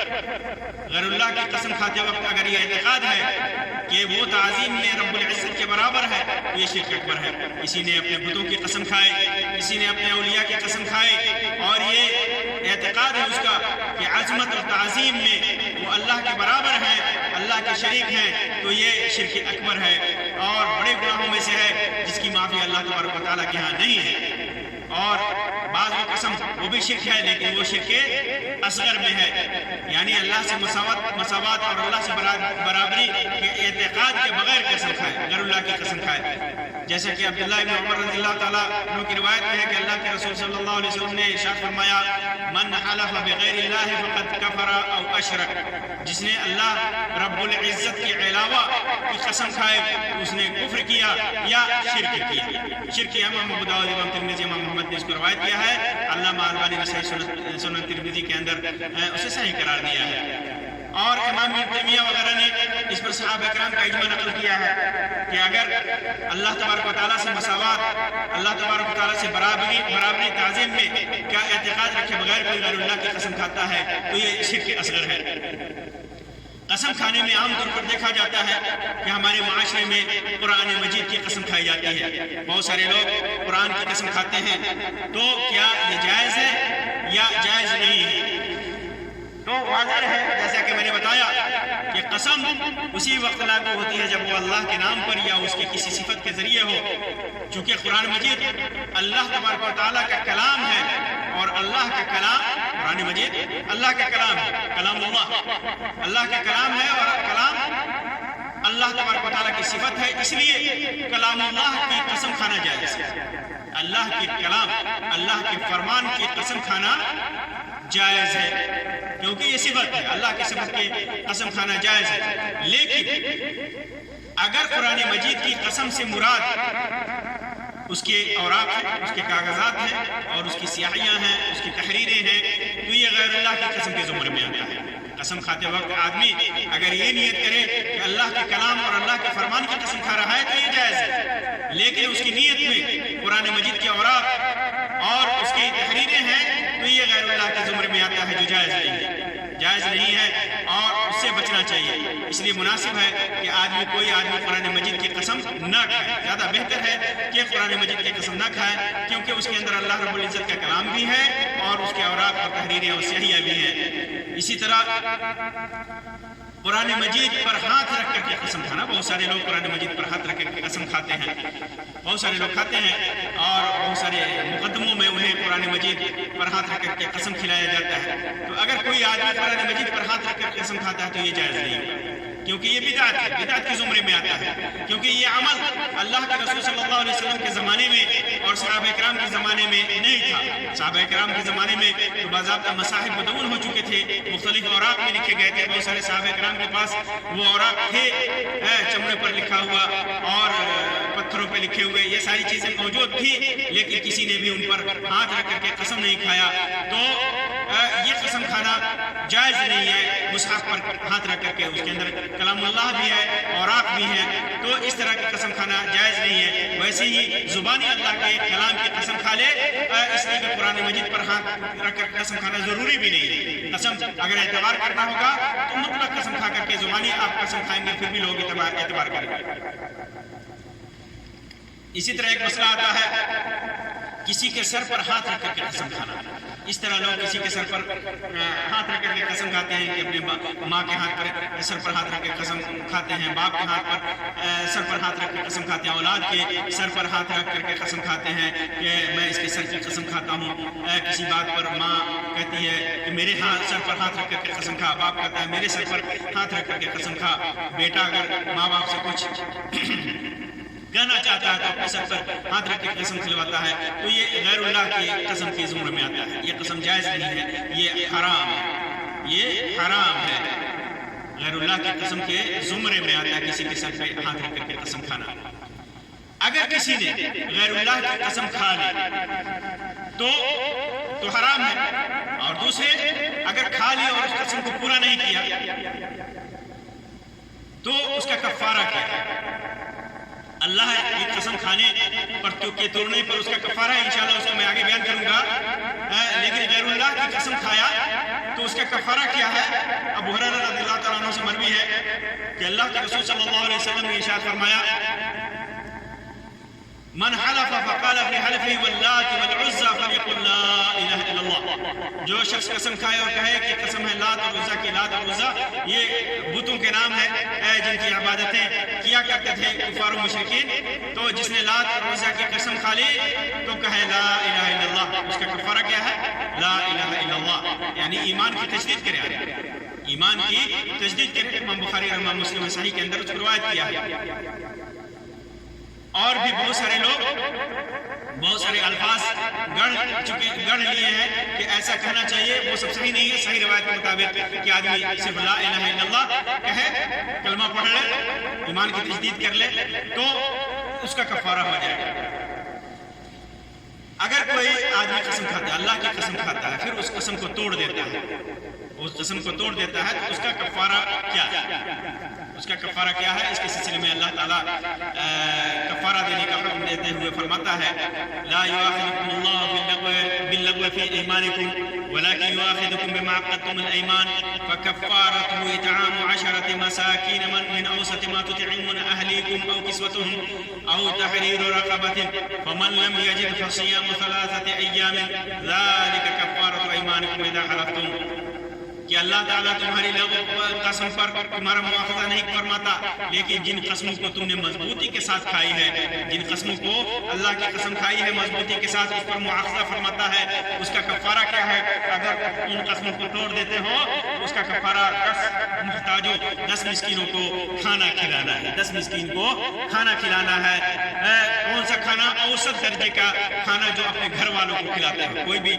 غیر اللہ کی قسم کھاتے وقت اگر یہ اعتقاد ہے کہ وہ تعظیم میں رب العزت کے برابر ہے تو یہ شرک اکبر ہے۔ کسی نے اپنے بتوں کی قسم کھائی، کسی نے اپنے اولیاء کی قسم کھائی، اور یہ اعتقاد ہے اس کا کہ عظمت اور تعظیم میں وہ اللہ کے برابر ہیں، اللہ کے شریک ہیں، تو یہ شرک اکبر ہے اور بڑے گناہوں میں سے ہے جس کی معافی اللہ تبارک و تعالیٰ کے ہاں نہیں ہے۔ اور بعض وہ قسم وہ بھی شرک ہے، لیکن وہ شرک اصغر میں ہے، یعنی اللہ سے مساوات اور اللہ سے برابری کے اعتقاد کے بغیر قسم کھائے، غیر اللہ کی قسم کھائے۔ جیسا کہ عبداللہ ابن عمر رضی اللہ تعالیٰ عنہ کی روایت میں ہے کہ اللہ کے رسول صلی اللہ علیہ وسلم نے ارشاد فرمایا، من حلف بغیر اللہ فقد کفر او اشرک، جس نے اللہ رب العزت کے علاوہ کی قسم کھائے اس نے کفر کیا یا شرک کیا۔ شرک امام ابو داؤد، امام ترمذی، امام محمد نے اس کو روایت کیا ہے۔ علامہ البانی نے صحیح سنن ترمذی کے اندر اسے صحیح قرار دیا ہے۔ اور امام ابن تیمیہ وغیرہ نے اس پر صحابہ اکرام کا اجماع نقل کیا ہے کہ اگر اللہ تبارک و تعالیٰ سے مساوات، اللہ تبارک و تعالیٰ سے برابری تعظیم میں کیا اعتقاد رکھے بغیر کوئی غیر اللہ کی قسم کھاتا ہے تو یہ شرک اصغر ہے۔ قسم کھانے میں عام طور پر دیکھا جاتا ہے کہ ہمارے معاشرے میں قرآن مجید کی قسم کھائی جاتی ہے۔ بہت سارے لوگ قرآن کی قسم کھاتے ہیں، تو کیا یہ جائز ہے یا جائز نہیں ہے؟ تو واضح ہے جیسا کہ میں نے بتایا کہ قسم اسی وقت لاگو ہوتی ہے جب وہ اللہ کے نام پر یا اس کی کسی صفت کے ذریعے ہو، چونکہ قرآن مجید اللہ تبارک و تعالیٰ کا کلام ہے، اور اللہ کا کلام قرآن مجید اللہ کا کلام ہے، کلام اللہ کا کلام ہے، اور کلام اللہ تبارک و تعالیٰ کی صفت ہے، اس لیے کلام اللہ کی قسم کھانا جائز ہے۔ اللہ کی کلام، اللہ کے فرمان کی قسم کھانا جائز ہے، کیونکہ یہ صفت ہے، اللہ کی صفت کی قسم کھانا جائز ہے۔ لیکن اگر قرآن مجید کی قسم سے مراد اس کے اوراق ہیں، اس کے کاغذات ہیں، اور اس کی سیاحیاں ہیں، اس کی تحریریں ہیں، تو یہ غیر اللہ کی قسم کے زمرے میں آتا ہے۔ قسم کھاتے وقت آدمی اگر یہ نیت کرے کہ اللہ کے کلام اور اللہ کے فرمان کی قسم کھا رہا ہے تو یہ جائز ہے، لیکن اس کی نیت میں قرآن مجید کے اوراق اور اس کی تحریریں ہیں تو یہ غیر اللہ کے زمرے میں آتا ہے، جو جائز نہیں ہے، جائز نہیں ہے، اور اس سے بچنا چاہیے۔ اس لیے مناسب ہے کہ کوئی آدمی قرآن مجید کی قسم نہ کھائے، زیادہ بہتر ہے کہ قرآن مجید کی قسم نہ کھائے، کیونکہ اس کے اندر اللہ رب العزت کا کلام بھی ہے اور اس کے اوراق اور تحریریں اور سیاحیاں بھی ہیں۔ اسی طرح قرآن مجید پر ہاتھ رکھ کر کے قسم کھانا، بہت سارے لوگ قرآن مجید پر ہاتھ رکھ کر کے قسم کھاتے ہیں، بہت سارے لوگ کھاتے ہیں، اور بہت سارے مقدموں میں انہیں قرآن مجید پر ہاتھ رکھ کر کے قسم کھلایا جاتا ہے۔ تو اگر کوئی آدمی قرآن مجید پر ہاتھ رکھ کر قسم کھاتا ہے تو یہ جائز نہیں ہے، کیونکہ یہ بدعت ہے، بدعت کے زمرے میں آتا ہے، کیونکہ یہ عمل اللہ کے رسول صلی اللہ علیہ وسلم کے زمانے میں اور صحابہ کرام کے زمانے میں نہیں تھا۔ صحابہ کرام کے زمانے میں تو باضابطہ مصاحف مدون ہو چکے تھے، مختلف اوراق میں لکھے گئے تھے، بہت سارے صحابہ کرام کے پاس وہ اوراق تھے، چمڑے پر لکھا ہوا اور پتھروں پہ لکھے ہوئے، یہ ساری چیزیں موجود تھی، لیکن کسی نے بھی ان پر ہاتھ رکھ کر کے قسم نہیں کھایا، تو یہ قسم کھانا جائز نہیں ہے۔ مصحف پر ہاتھ رکھ کر کے اس کے اندر کلام اللہ بھی ہے، اوراق بھی ہیں، تو اس طرح کی قسم کھانا جائز نہیں ہے۔ ویسے ہی زبانی اللہ کے کلام کی قسم کھا لے، اس لیے کہ قرآن مجید پر ہاتھ رکھ کر قسم کھانا ضروری بھی نہیں ہے۔ قسم اگر اعتبار کرنا ہوگا تو مطلق قسم کھا کر کے زبانی آپ قسم کھائیں گے، پھر بھی لوگ اعتبار کریں گے۔ اسی طرح ایک مسئلہ آتا ہے کسی کے سر پر ہاتھ رکھ کر کے قسم کھانا۔ اس طرح لوگ کسی کے سر پر ہاتھ رکھ کر کے قسم کھاتے ہیں کہ اپنے ماں کے ہاتھ پر سر پر ہاتھ رکھ کے قسم کھاتے ہیں، باپ کے ہاتھ پر سر پر ہاتھ رکھ کے قسم کھاتے ہیں، اولاد کے سر پر ہاتھ رکھ کر کے قسم کھاتے ہیں کہ میں اس کے سر کی قسم کھاتا ہوں۔ کسی بات پر ماں کہتی ہے کہ میرے سر پر ہاتھ رکھ کر کے قسم کھا، باپ کہتا ہے میرے سر پر ہاتھ رکھ کر کے قسم کھا۔ بیٹا اگر ماں باپ سے کچھ کھلانا چاہتا ہے تو اپنے سر پر ہاتھ رکھ کے قسم کھلواتا ہے، تو یہ غیر اللہ کی قسم کے زمرے میں آتا ہے. یہ قسم جائز نہیں ہے، یہ حرام ہے، یہ حرام ہے. غیر اللہ کی قسم کے زمرے میں آتا ہے کسی کے سر پہ ہاتھ رکھ کر کے قسم کھانا. اگر کسی نے غیر اللہ کی قسم کھا لی تو حرام ہے. اور دوسرے اگر کھا لی اور اس قسم کو پورا نہیں کیا تو اس کا کفارہ کیا ہے؟ اللہ کی قسم کھانے پر کے توڑنے پر اس کا کفارہ ہے، انشاءاللہ اس کو میں آگے بیان کروں گا. لیکن غیر اللہ کی قسم کھایا تو اس کا کفارہ کیا ہے؟ ابو ہریرہ رضی اللہ تعالیٰ عنہ سے مروی ہے کہ اللہ کے رسول صلی اللہ علیہ وسلم نے ارشاد فرمایا من حلف فقال في حلفه واللات والعزى فليقل لا الہ الا اللہ. جو شخص قسم کھائے اور کہے کہ قسم ہے لات اور عزا کی، لات اور عزا یہ بتوں کے نام ہیں جن کی عبادتیں کیا کرتے تھے کفار و مشرکین، تو جس نے لات اور عزا کی قسم کھا لی تو کہے لا الہ الا اللہ. اس کا کفارہ کیا ہے؟ لا الہ الا اللہ، یعنی ایمان کی تجدید کرے. ایمان کی تجدید کرے. امام بخاری اور امام مسلم صحیح کے اندر اس کو روایت کیا ہے. اور بھی بہت سارے لوگ بہت سارے الفاظ گڑھ لیے ہیں کہ ایسا کہنا چاہیے، وہ سب صحیح نہیں ہے. صحیح روایت کے مطابق کہ آدمی صرف لا الہ الا اللہ کہے، کلمہ پڑھ لے، ایمان کی تجدید کر لے تو اس کا کفارہ ہو جائے گا. اگر کوئی آدمی قسم کھاتا ہے، اللہ کی قسم کھاتا ہے، پھر اس قسم کو توڑ دیتا ہے، اس قسم کو توڑ دیتا ہے، تو اس کا کفارہ کیا ہے؟ اس کا کفارہ کیا ہے؟ اس کے سلسلے میں اللہ تعالیٰ کفارہ دینے کا حکم دیتے ہوئے فرماتا ہے لا یؤاخذکم اللہ باللغو فی ایمانکم ولکن یؤاخذکم بما عقدتم الایمان فکفارته اطعام 10 مساکین من اوسط ما تطعمون اہلیکم او کسوتهم او تحریر رقبة فمن لم یجد فصیام 3 ایام ذلک کفارۃ ایمانکم اذا حلفتم. کہ اللہ تعالیٰ تمہاری قسم پر تمہارا مواخذہ نہیں فرماتا، لیکن جن قسموں کو تم نے مضبوطی کے ساتھ کھائی ہے، جن قسموں کو اللہ کی قسم کھائی ہے مضبوطی کے ساتھ، اس پر مواخذہ فرماتا ہے. اس کا کفارہ کیا ہے؟ اگر ان قسموں کو توڑ دیتے ہو تو اس کا کفارہ 10 محتاجوں 10 مسکینوں کو کھانا کھلانا ہے. 10 مسکین کو کھانا کھلانا ہے. کون سا کھانا؟ اوسط درجے کا کھانا جو اپنے گھر والوں کو کھلاتے ہیں. کوئی بھی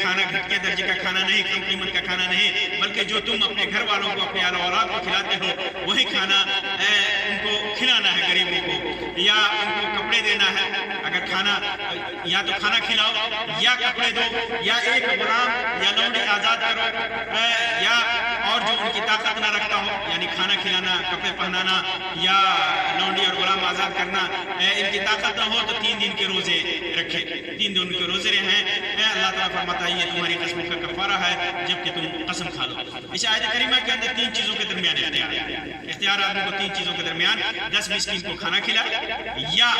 کھانا گھٹکے درجے کا کھانا نہیں، کم قیمت کا کھانا نہیں، بلکہ جو تم اپنے گھر والوں کو، اپنے اولاد کو کھلاتے ہو وہی کھانا ان کو کھلانا ہے، غریبوں کو، یا ان کو کپڑے دینا ہے. اگر کھانا یا تو کھانا کھلاؤ یا کپڑے دو، یا ایک غلام یا لونڈی آزاد کرو، یا اور جو ان کی طاقت نہ رکھتا ہو، یعنی کھانا کھلانا، کپڑے پہنانا یا لونڈی اور غلام آزاد کرنا، ان کی طاقت نہ ہو تو 3 دن کے روزے رکھے، 3 دن کے روزے رہیں. اللہ تعالیٰ فرماتا ہے یہ تمہاری قسموں کا کفارہ ہے جبکہ تم قسم کھا لو. اس آیت کریمہ کے اندر 3 چیزوں کے درمیان اختیار آدمی کو 3 چیزوں کے درمیان 10 مسکین کو کھانا کھلائے، یا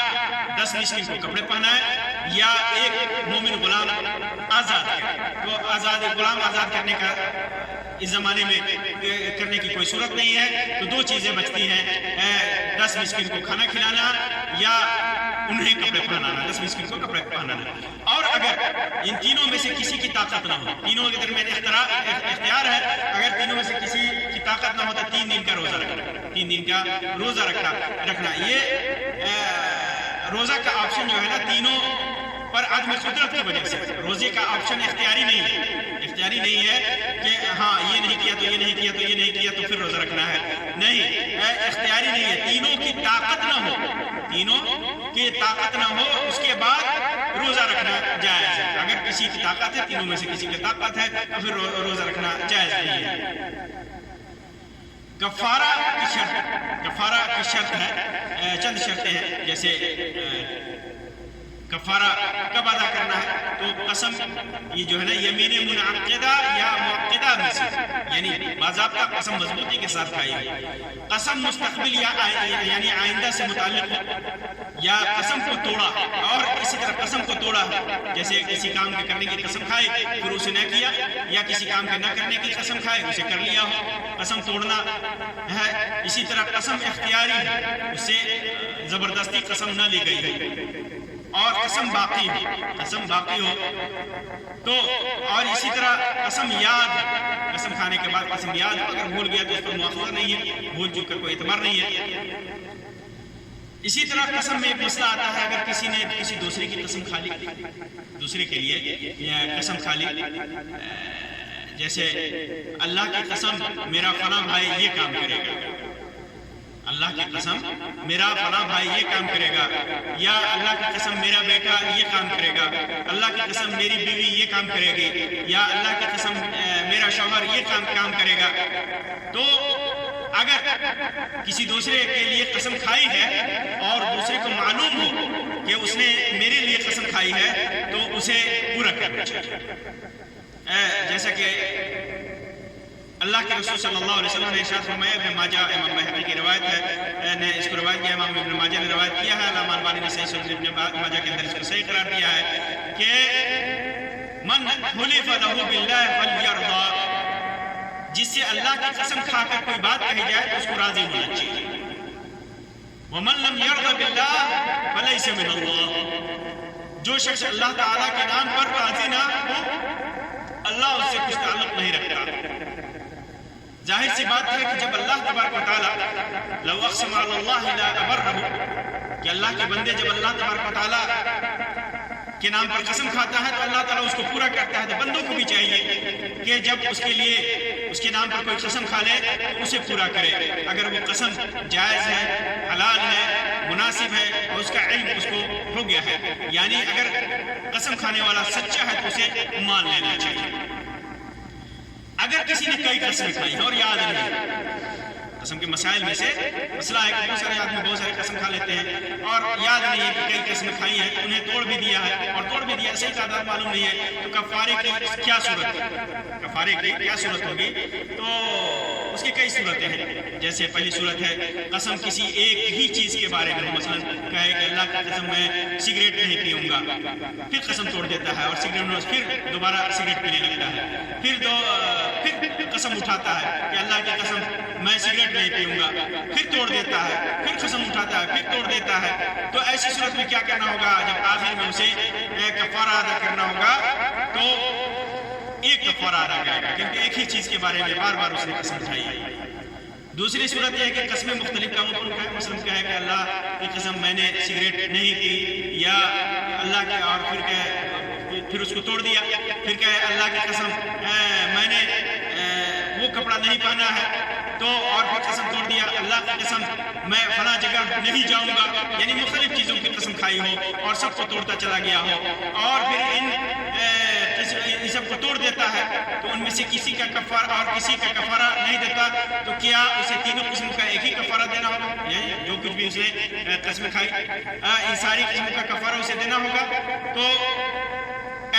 10 مسکین کو کپڑے پہنائے، یا ایک مومن غلام آزاد کرے. تو آزاد غلام آزاد کرنے کا اس زمانے میں کرنے کی کوئی صورت نہیں ہے. تو 2 چیزیں بچتی ہیں، 10 مسکین کو کھانا کھلانا یا انہیں کپڑے پہنانا، 10 مسکین کو کپڑے پہنانا. اور اگر ان تینوں میں سے کسی کی طاقت نہ ہو، تینوں کے درمیان اختیار ہے، اگر تینوں میں سے کسی کی طاقت نہ ہو تو 3 دن کا روزہ رکھنا، 3 دن کا روزہ رکھنا. یہ روزہ کا آپشن جو ہے نا، تینوں پر عدم قدرت کی وجہ سے روزے کا آپشن اختیاری نہیں ہے کہ ہاں یہ نہیں کیا تو یہ نہیں کیا تو یہ نہیں کیا تو پھر روزہ رکھنا ہے. نہیں، اختیاری نہیں ہے. تینوں کی طاقت نہ ہو اس کے بعد روزہ رکھنا جائز ہے. اگر کسی کی طاقت ہے، تینوں میں سے کسی کی طاقت ہے تو پھر روزہ رکھنا جائز نہیں ہے. کفارہ کی شرط ہے، چند شرطیں ہیں. جیسے کفارہ کب ادا کرنا ہے؟ تو قسم یہ جو ہے نا یمین منعقدہ یا معقدہ میں سے، یعنی باضابطہ قسم مضبوطی کے ساتھ کھائی ہے. قسم مستقبل یعنی آئندہ سے متعلق یا قسم کو توڑا، اور اسی طرح قسم کو توڑا، جیسے کسی کام کے کرنے کی قسم کھائے پھر اسے نہ کیا، یا کسی کام کے نہ کرنے کی قسم کھائے اسے کر لیا ہو، قسم توڑنا ہے. اسی طرح قسم اختیاری ہے، اس سے زبردستی قسم نہ لی گئی ہے. اور قسم باقی ہو تو، اور اسی طرح قسم کھانے کے بعد قسم یاد، اگر بھول گیا تو اس پر مواخذہ نہیں ہے، بھول چک کر کوئی اعتبار نہیں ہے. اسی طرح قسم میں ایک مسئلہ آتا ہے، اگر کسی نے کسی دوسرے کی قسم کھا لی، دوسرے کے لیے قسم کھا لی، جیسے اللہ کی قسم میرا فلاں بھائی یہ کام کرے گا، اللہ کی قسم میرا فلاں بھائی یہ کام کرے گا، یا اللہ کی قسم میرا بیٹا یہ کام کرے گا، اللہ کی قسم میری بیوی یہ کام کرے گی، یا اللہ کی قسم میرا شوہر یہ کام کرے گا. تو اگر کسی دوسرے کے لیے قسم کھائی ہے اور دوسرے کو معلوم ہو کہ اس نے میرے لیے قسم کھائی ہے تو اسے پورا کرنا چاہیے. جیسا کہ اللہ کے رسول صلی اللہ علیہ وسلم نے ارشاد فرمایا، ابن ماجہ امام بہقی کی روایت ہے، نے اس کو روایت کیا، امام ابن ماجہ نے روایت کیا ہے، علامہ البانی نے صحیح سنن ابن ماجہ کے اندر اس کو صحیح قرار دیا ہے کہ من حلف له باللہ فلیرضى، جس سے اللہ کی قسم کھا کر کوئی بات کہی جائے تو اس کو راضی ہونا چاہیے. ومن لم يرضى باللہ فلیس من اللہ، جو شخص اللہ تعالیٰ کے نام پر راضی نہ ہو اللہ اس سے کچھ تعلق نہیں رکھتا. ظاہر سی بات ہے کہ جب اللہ تبارک و تعالیٰ لو اقسم علی اللہ لا ابرہ، کہ اللہ کے بندے جب اللہ تبارک و تعالیٰ کے نام پر قسم کھاتا ہے تو اللہ تعالیٰ اس کو پورا کرتا ہے. تو بندوں کو بھی چاہیے کہ جب اس کے لیے اس کے نام پر کوئی قسم کھا لے تو اسے پورا کرے، اگر وہ قسم جائز ہے، حلال ہے، مناسب ہے اور اس کا علم اس کو ہو گیا ہے، یعنی اگر قسم کھانے والا سچا ہے تو اسے مان لینا چاہیے. اگر کسی نے کئی قسمیں کھائی ہیں اور یاد نہیں، قسم کے مسائل میں سے مسئلہ ہے کہ بہت سارے آدمی بہت سارے قسم کھا لیتے ہیں اور یاد نہیں ہے کہ کئی قسمیں کھائی ہیں، انہیں توڑ بھی دیا ہے اور توڑ بھی دیا، صحیح تعداد معلوم نہیں ہے، تو کفارے کی کیا صورت ہے، کفارے کی کیا صورت ہوگی؟ تو اس کی کئی صورتیں ہیں. جیسے پہلی صورت ہے قسم کسی ایک ہی چیز کے بارے میں، مثلا کہے کہ اللہ کی قسم میں سگریٹ نہیں پیوں گا، پھر قسم توڑ دیتا ہے اور سگریٹ پھر دوبارہ سگریٹ پینے لگتا ہے، پھر قسم اٹھاتا ہے کہ اللہ کی قسم میں سگریٹ نہیں پیوں گا، پھر توڑ دیتا ہے، پھر قسم اٹھاتا ہے، پھر توڑ دیتا ہے. تو ایسی صورت میں کیا کرنا ہوگا؟ جب آخر میں اسے کفارہ ادا کرنا ہوگا تو ایک کفارہ ادا کرے گا، کیونکہ ایک ہی چیز کے بارے میں بار بار اس نے قسم اٹھائی ہے. دوسری صورت یہ ہے کہ قسمیں مختلف کاموں پر اٹھائے، مثلا کہے کہ اللہ کی قسم میں نے سگریٹ نہیں پی، یا اللہ کے، اور پھر اس کو توڑ دیا، پھر کہے اللہ کی قسم میں نے وہ کپڑا نہیں پہنا ہے، تو اور پھر قسم توڑ دیا، اللہ کی قسم میں فلاں جگہ نہیں جاؤں گا، یعنی مختلف چیزوں کی قسم کھائی ہو اور سب کو توڑتا چلا گیا ہو، اور پھر ان سب کو توڑ دیتا ہے تو ان میں سے کسی کا کفارہ اور کسی کا کفارہ نہیں دیتا، تو کیا اسے تینوں قسم کا ایک ہی کفارہ دینا ہوگا؟ یعنی جو کچھ بھی اس نے قسمیں کھائی ان ساری قسموں کا کفارہ اسے دینا ہوگا؟ تو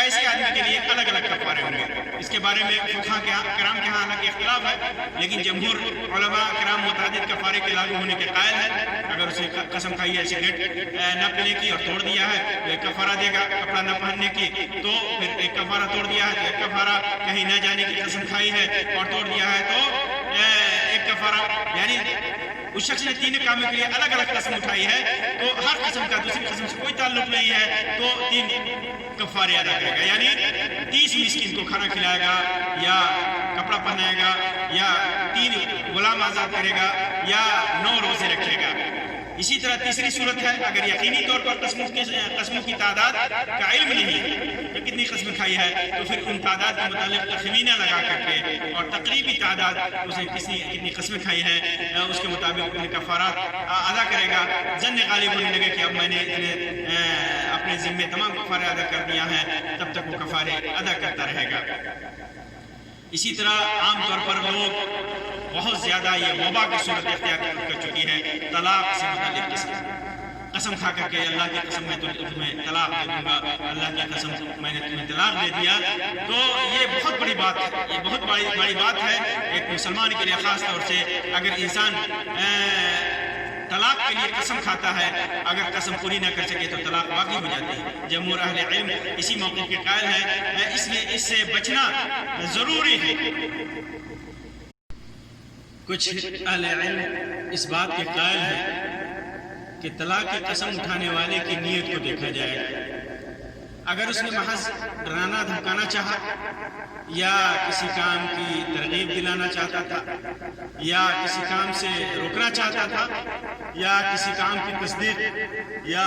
ایسے آدمی کے لیے الگ الگ کفارے ہوں گے. اس کے بارے میں فقہاء کرام کے ہاں حالانکہ اختلاف ہے، لیکن جمہور علماء کرام متعدد کفارے کے لاگو ہونے کے قائل ہیں. اگر اسے قسم کھائی ہے سگریٹ نہ پینے کی اور توڑ دیا ہے تو ایک کفارہ دے گا، کپڑا نہ پہننے کی تو پھر ایک کفارہ توڑ دیا ہے تو ایک کفارہ، کہیں نہ جانے کی قسم کھائی ہے اور توڑ دیا ہے تو ایک کفارہ. یعنی اس شخص نے تین کاموں کے لیے الگ الگ قسم اٹھائی ہے تو ہر قسم کا دوسری قسم سے کوئی تعلق نہیں ہے، تو 3 کفارے ادا کرے گا. یعنی 30 مسکین کو کھانا کھلائے گا، یا کپڑا پہنائے گا، یا 3 غلام آزاد کرے گا، یا 9 روزے رکھے گا. اسی طرح تیسری صورت ہے اگر یقینی طور پر قسموں کی تعداد کا علم نہیں کہ کتنی قسمیں کھائی ہے تو پھر ان تعداد کے متعلق تخمینہ لگا کر کے اور تقریبی تعداد اسے کتنی قسمیں کھائی ہے اس کے مطابق کفارات ادا کرے گا. ظن غالب ہونے لگے کہ اب میں نے اپنے ذمے تمام کفارے ادا کر دیا ہے، تب تک وہ کفارے ادا کرتا رہے گا. اسی طرح عام طور پر لوگ بہت زیادہ یہ وبا کی صورت اختیار کر چکی ہے طلاق سے متعلق قسم کھا کر کے اللہ کی قسم میں تمہیں طلاق دے دوں گا، اللہ کی قسم میں نے تمہیں طلاق دے دیا. تو یہ بہت بڑی بات ہے، یہ بہت بڑی بات ہے ایک مسلمان کے لیے، خاص طور سے اگر انسان طلاق کے لیے قسم کھاتا ہے، اگر قسم پوری نہ کر سکے تو طلاق باقی ہو جاتی ہے. جمہور اہل علم اسی موقع کے قائل ہیں، اس لیے اس سے بچنا ضروری ہے. کچھ اہل علم اس بات کے قائل ہیں کہ طلاق کی قسم اٹھانے والے کی نیت کو دیکھا جائے. اگر اس نے محض ڈرانا دھمکانا چاہا، یا کسی کام کی ترغیب دلانا چاہتا تھا، یا کسی کام سے روکنا چاہتا تھا، یا کسی کام کی تصدیق یا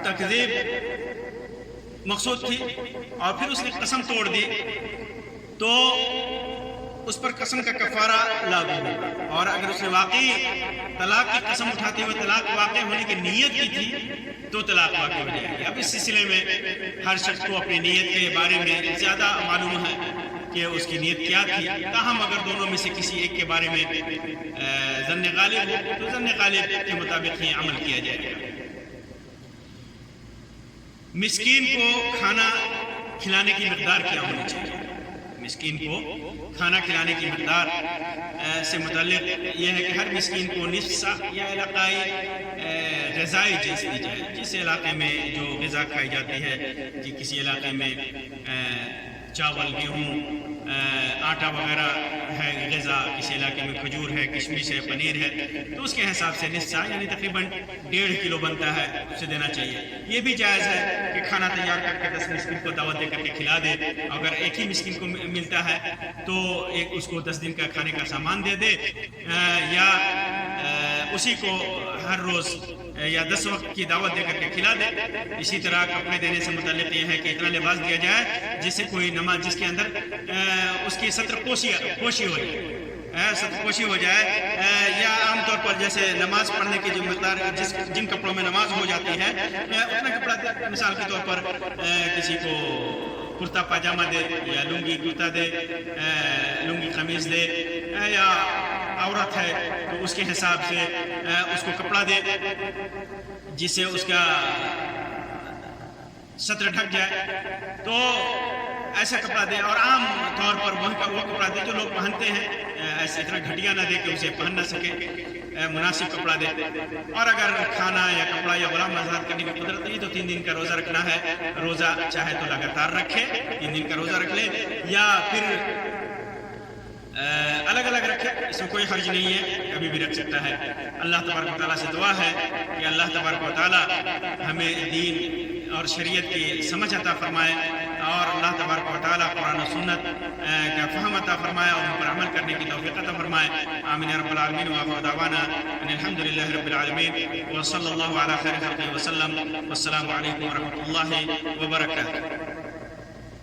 تکذیب مقصود تھی اور پھر اس نے قسم توڑ دی تو اس پر قسم کا کفارہ لاگو ہوگا. اور اگر اس نے واقعی طلاق کی قسم اٹھاتے ہوئے طلاق واقع ہونے کی نیت کی تھی تو طلاق واقع ہو جائے گی. اب اس سلسلے میں ہر شخص کو اپنی نیت کے بارے میں زیادہ معلوم ہے کہ اس کی نیت کیا تھی. تاہم اگر دونوں میں سے کسی ایک کے بارے میں ظن غالب ہو تو ظن غالب کے مطابق ہی عمل کیا جائے گا. مسکین کو کھانا کھلانے کی مقدار کیا ہونی چاہیے؟ مسکین کو کھانا کھلانے کی مقدار سے متعلق یہ ہے کہ ہر مسکین کو نصف سا یا علاقائی غذائی جنس دی جائے. جس علاقے میں جو غذا کھائی جاتی ہے کہ کسی علاقے میں چاول گیہوں آٹا وغیرہ ہے غذا، کسی علاقے میں کھجور ہے، کشمش ہے، پنیر ہے، تو اس کے حساب سے نصف سا یعنی تقریباً 1.5 کلو بنتا ہے اسے دینا چاہیے. یہ بھی جائز ہے کہ کھانا تیار کر کے 10 مسکین کو دعوت دے کر کے کھلا دے. اگر ایک ہی مسکین کو ملتا ہے تو اس کو 10 دن کا کھانے کا سامان دے دے، یا اسی کو ہر روز یا 10 وقت کی دعوت دے کر کے کھلا دے. اسی طرح کپڑے دینے سے متعلق یہ ہے کہ اتنا لباس دیا جائے جس سے کوئی نماز جس کے اندر اس کی ستر پوشی ہو جائے، ستر پوشی ہو جائے. یا عام طور پر جیسے نماز پڑھنے کی جو مقدار جن کپڑوں میں نماز ہو جاتی ہے اتنا کپڑا مثال کے طور پر کسی کو کرتا پاجامہ دے یا لنگی کرتا دے، لنگی قمیض دے، یا عورت ہے تو اس کے حساب سے اس کو کپڑا دے جس سے اس کا سطر ڈھک جائے. تو ایسا کپڑا دے اور عام طور پر وہ کپڑا دے جو لوگ پہنتے ہیں، ایسے اتنا گھٹیا نہ دے کہ اسے پہن نہ سکے، مناسب کپڑا دے. اور اگر کھانا یا کپڑا یا غلام آزاد کرنے کی قدرت نہیں تو 3 دن کا روزہ رکھنا ہے. روزہ چاہے تو لگاتار رکھے، 3 دن کا روزہ رکھ لے، یا پھر الگ الگ رکھے، اس میں کوئی حرج نہیں ہے، کبھی بھی رکھ سکتا ہے. اللہ تبارک و تعالیٰ سے دعا ہے کہ اللہ تبارک و تعالیٰ ہمیں دین اور شریعت کی سمجھ عطا فرمائے، اور اللہ تبارک و تعالیٰ قرآن و سنت کا فہم عطا فرمائے اور ان پر عمل کرنے کی توفیق عطا فرمائے. آمین یا رب العالمین. وآخر دعوانا ان الحمد للہ رب العالمین وصلی اللہ علی خیر خلقہ وسلم. والسلام علیکم ورحمۃ اللہ وبرکاتہ.